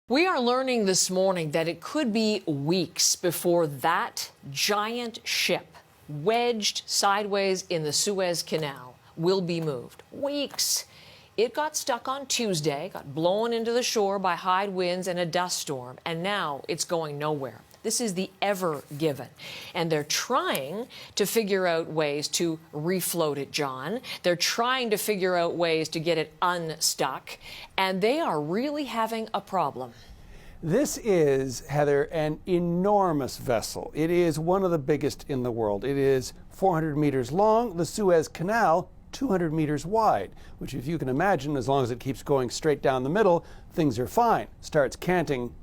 We are learning this morning that it could be weeks before that giant ship wedged sideways in the Suez Canal will be moved. Weeks. It got stuck on Tuesday, got blown into the shore by high winds and a dust storm, and now it's going nowhere. This is the Ever Given, and they're trying to figure out ways to refloat it, John. They're trying to figure out ways to get it unstuck, and they are really having a problem. This is, Heather, an enormous vessel. It is one of the biggest in the world. It is 400 meters long, the Suez Canal 200 meters wide, which, if you can imagine, as long as it keeps going straight down the middle, things are fine. Starts canting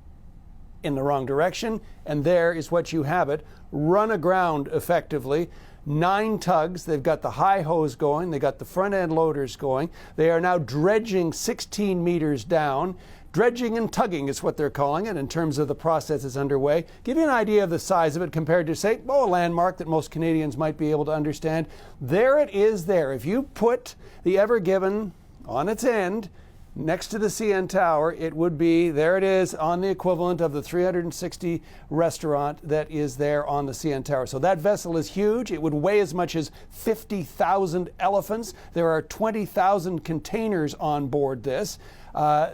in the wrong direction, and there is what you have it, run aground effectively. 9 tugs, they've got the high hose going, they got the front end loaders going. They are now dredging 16 meters down. Dredging and tugging is what they're calling it in terms of the process that's underway. Give you an idea of the size of it compared to, say, a landmark that most Canadians might be able to understand. There it is there. If you put the Ever Given on its end, next to the CN Tower, it would be, there it is, on the equivalent of the 360 restaurant that is there on the CN Tower. So that vessel is huge. It would weigh as much as 50,000 elephants. There are 20,000 containers on board this.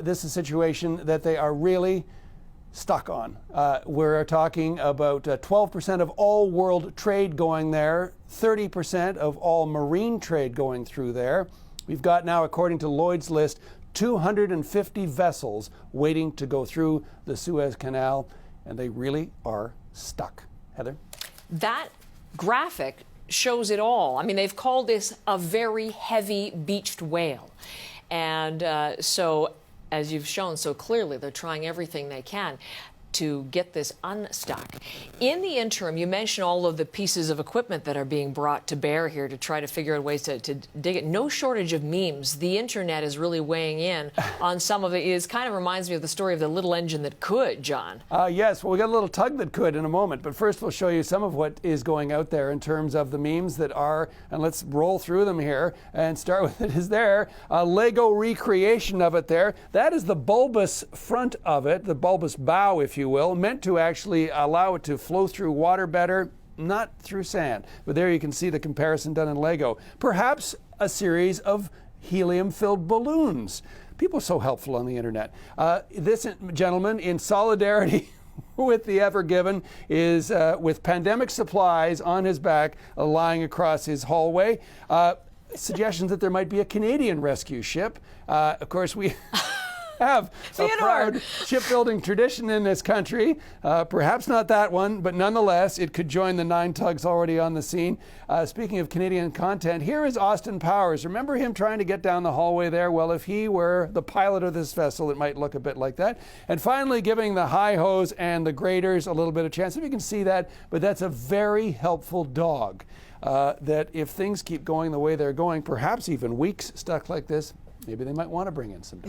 This is a situation that they are really stuck on. We're talking about 12% of all world trade going there, 30% of all marine trade going through there. We've got now, according to Lloyd's list, 250 vessels waiting to go through the Suez Canal, and they really are stuck. Heather? That graphic shows it all. I mean, they've called this a very heavy beached whale. And so, as you've shown so clearly, they're trying everything they can to get this unstuck. In the interim, you mentioned all of the pieces of equipment that are being brought to bear here to try to figure out ways to dig it. No shortage of memes. The internet is really weighing in on some of it. It kind of reminds me of the story of the little engine that could, John. Yes, well, we got a little tug that could in a moment, but first we'll show you some of what is going out there in terms of the memes that are, and let's roll through them here and start with it. Is there a Lego recreation of it there? That is the bulbous front of it, the bulbous bow, if you will, meant to actually allow it to flow through water better, not through sand. But there you can see the comparison done in Lego. Perhaps a series of helium-filled balloons. People are so helpful on the internet. This gentleman, in solidarity with the Ever Given, is with pandemic supplies on his back, lying across his hallway. Suggestions that there might be a Canadian rescue ship. Of course, we have a proud shipbuilding tradition in this country. Perhaps not that one, but nonetheless, it could join the 9 tugs already on the scene. Speaking of Canadian content, here is Austin Powers. Remember him trying to get down the hallway there? Well, if he were the pilot of this vessel, it might look a bit like that. And finally, giving the high hose and the graders a little bit of chance. If you can see that, but that's a very helpful dog. That if things keep going the way they're going, perhaps even weeks stuck like this, maybe they might want to bring in some